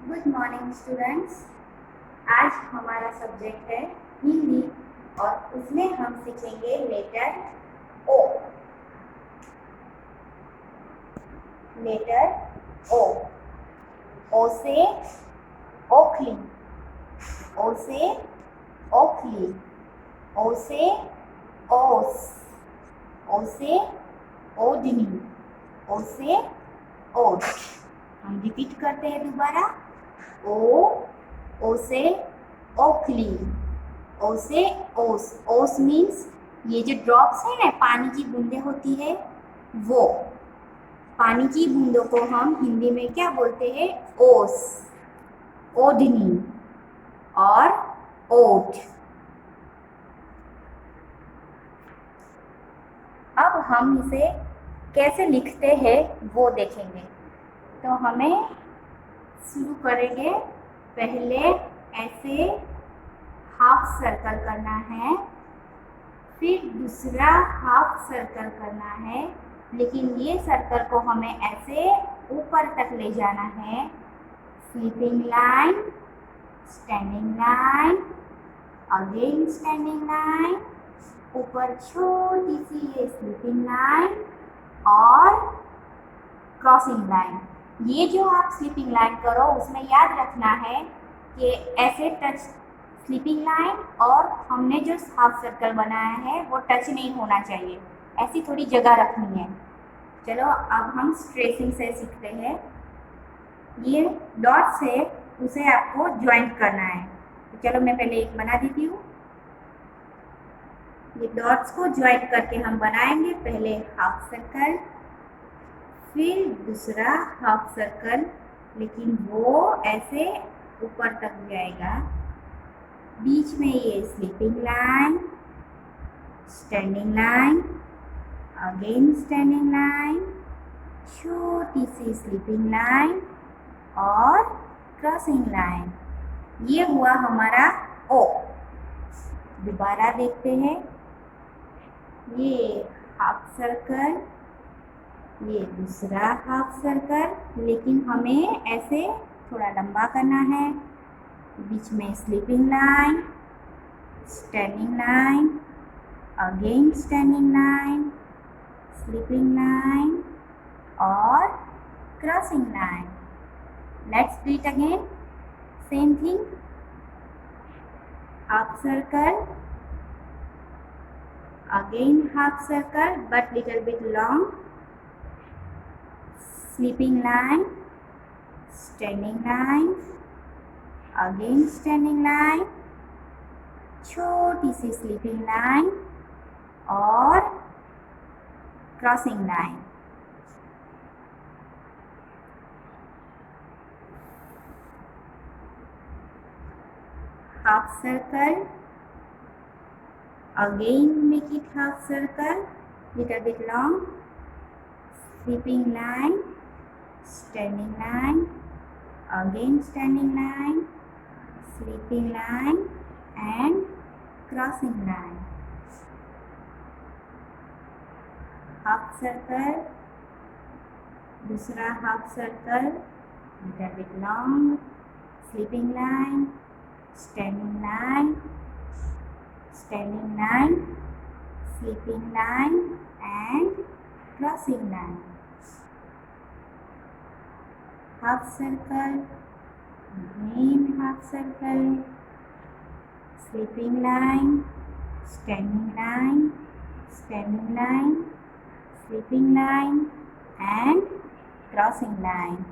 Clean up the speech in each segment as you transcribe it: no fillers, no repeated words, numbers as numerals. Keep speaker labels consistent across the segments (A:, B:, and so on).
A: Good morning students. आज हमारा subject है हिंदी और उसमें हम सीखेंगे लेटर ओ। लेटर ओ। ओ से ओखली, ओ से ओखली, ओ से ओस, ओ से ओढ़नी, ओ से ओट। हम रिपीट करते हैं दोबारा। ओ से ओखली, ओ से ओस। ओस मीन्स ये जो ड्रॉप्स है ना, पानी की बूंदें होती है, वो पानी की बूंदों को हम हिंदी में क्या बोलते हैं? ओस, ओढ़नी और ओट। अब हम इसे कैसे लिखते हैं वो देखेंगे। तो हमें शुरू करेंगे, पहले ऐसे हाफ सर्कल करना है, फिर दूसरा हाफ सर्कल करना है, लेकिन ये सर्कल को हमें ऐसे ऊपर तक ले जाना है। Sleeping line, standing line, again standing line, ऊपर छोटी सी ये स्लीपिंग लाइन और क्रॉसिंग लाइन। ये जो आप स्लीपिंग लाइन करो उसमें याद रखना है कि ऐसे टच स्लीपिंग लाइन और हमने जो हाफ सर्कल बनाया है वो टच नहीं होना चाहिए, ऐसी थोड़ी जगह रखनी है। चलो अब हम स्ट्रेसिंग से सीखते हैं। ये डॉट्स है, उसे आपको ज्वाइंट करना है। तो चलो मैं पहले एक बना देती हूँ। ये डॉट्स को ज्वाइंट करके हम बनाएंगे। पहले हाफ सर्कल, फिर दूसरा हाफ सर्कल, लेकिन वो ऐसे ऊपर तक जाएगा। बीच में ये sleeping line, standing line, again standing line, छोटी सी स्लीपिंग लाइन और क्रॉसिंग लाइन। ये हुआ हमारा ओ। दोबारा देखते हैं। ये हाफ सर्कल, ये दूसरा हाफ सर्कल, लेकिन हमें ऐसे थोड़ा लंबा करना है। बीच में sleeping line, standing line, again standing line, sleeping line और crossing line. Let's do it again. Same thing. Half circle, again half circle but little bit long, sleeping line, standing line, again standing line, छोटी सी sleeping line और crossing line. Half circle, again make it half circle, little bit long, sleeping line, standing line, again standing line, sleeping line and crossing line. Half circle, दूसरा half circle, little bit long, sleeping line, standing line, standing line, sleeping line and crossing line. Half circle, again half circle, sleeping line, standing line, standing line, sleeping line and crossing line.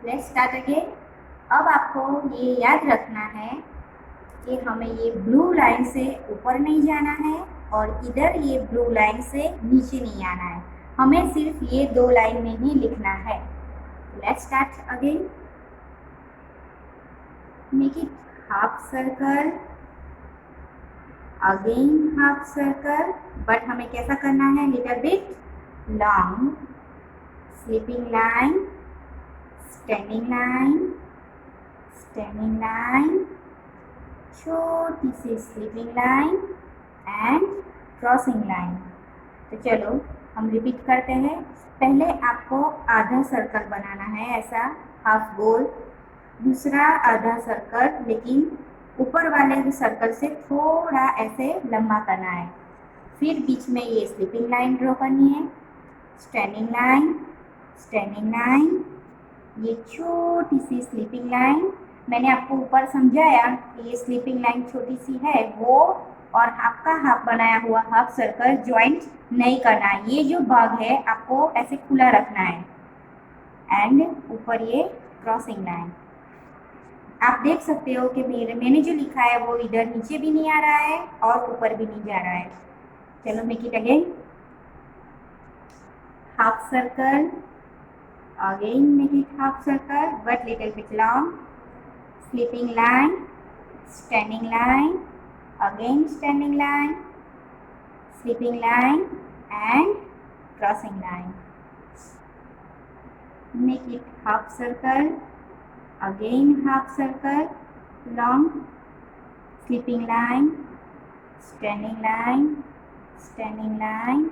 A: Let's start again. अब आपको ये याद रखना है कि हमें ये blue line से ऊपर नहीं जाना है और इधर ये ब्लू लाइन से नीचे नहीं आना है। हमें सिर्फ ये दो लाइन में ही लिखना है। Let's start again. Make it half circle, again half circle, but हमें कैसा करना है? Little bit long. Sleeping line, standing line, standing line, छोटी सी sleeping line and crossing line. तो चलो हम रिपीट करते हैं। पहले आपको आधा सर्कल बनाना है, ऐसा हाफ गोल। दूसरा आधा सर्कल, लेकिन ऊपर वाले सर्कल से थोड़ा ऐसे लंबा करना है। फिर बीच में ये स्लिपिंग लाइन ड्रॉ करनी है, स्टैंडिंग लाइन, स्टैंडिंग लाइन, ये छोटी सी स्लिपिंग लाइन। मैंने आपको ऊपर समझाया कि ये स्लिपिंग लाइन छोटी सी है, वो और आपका हाफ बनाया हुआ हाफ सर्कल ज्वाइंट नहीं करना है। ये जो भाग है आपको ऐसे खुला रखना है। एंड ऊपर ये क्रॉसिंग लाइन। आप देख सकते हो कि मैंने जो लिखा है वो इधर नीचे भी नहीं आ रहा है और ऊपर भी नहीं जा रहा है। चलो make it again. Half circle, again make it half circle but little bit long, slipping line, standing line, again standing line, slipping line and crossing line. Make it half circle, again half circle, long, slipping line, standing line, standing line,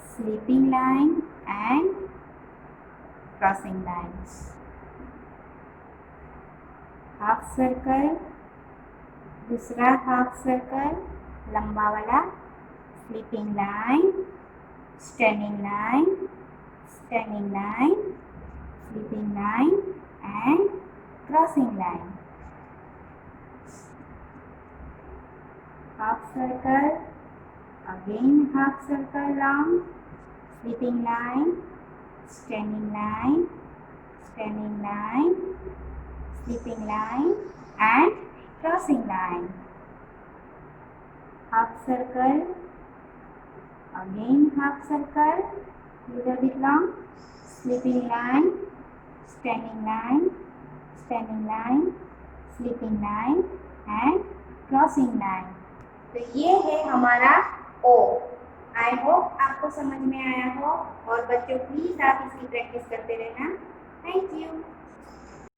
A: slipping line and crossing lines. Half circle, दूसरा half circle लंबा वाला, sleeping line, standing line, standing line, sleeping line and crossing line. Half circle, again half circle long, slipping line, standing line, standing line, slipping line and crossing line. Half circle, again half circle, little bit long, slipping line, standing line, standing line, slipping line and crossing line. तो ये है हमारा ओ। I hope आपको समझ में आया हो और बच्चों प्लीज़ आप इसकी प्रैक्टिस करते रहना। Thank you.